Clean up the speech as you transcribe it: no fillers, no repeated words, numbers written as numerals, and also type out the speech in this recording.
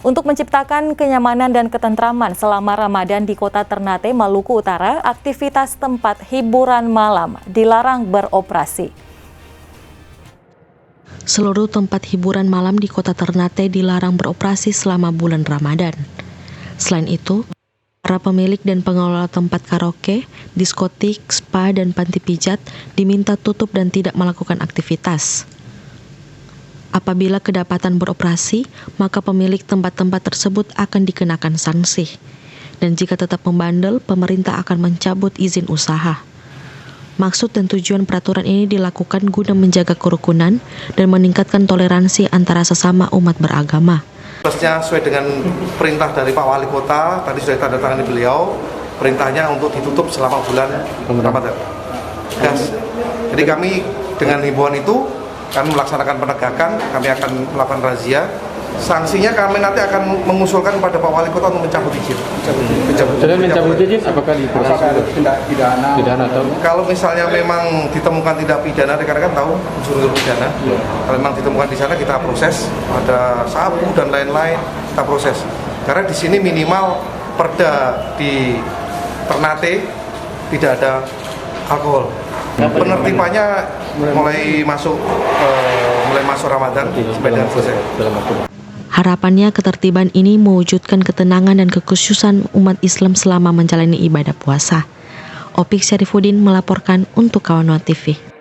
Untuk menciptakan kenyamanan dan ketentraman selama Ramadan di Kota Ternate, Maluku Utara, aktivitas tempat hiburan malam dilarang beroperasi. Seluruh tempat hiburan malam di Kota Ternate dilarang beroperasi selama bulan Ramadan. Selain itu, para pemilik dan pengelola tempat karaoke, diskotik, spa, dan panti pijat diminta tutup dan tidak melakukan aktivitas. Apabila kedapatan beroperasi, maka pemilik tempat-tempat tersebut akan dikenakan sanksi. Dan jika tetap membandel, pemerintah akan mencabut izin usaha. Maksud dan tujuan peraturan ini dilakukan guna menjaga kerukunan dan meningkatkan toleransi antara sesama umat beragama. Sesuai dengan perintah dari Pak Wali Kota, tadi sudah ditandatangani beliau, perintahnya untuk ditutup selama bulan Ramadan. Jadi kami dengan himbauan itu, kami melaksanakan penegakan, kami akan melakukan razia. Sanksinya kami nanti akan mengusulkan kepada Pak Wali Kota untuk mencabut izin. Mencabut izin apakah diproses pidana atau? Kalau misalnya memang ditemukan tidak pidana, rekan-rekan tahu unsur pidana. Kalau memang ditemukan di sana kita proses, ada sabu dan lain-lain kita proses. Karena di sini minimal perda di Ternate tidak ada alkohol. Penertibannya mulai masuk Ramadan sampai dengan selesai. Harapannya ketertiban ini mewujudkan ketenangan dan kekhusyusan umat Islam selama menjalani ibadah puasa. Opik Syarifuddin melaporkan untuk Kawan Now TV.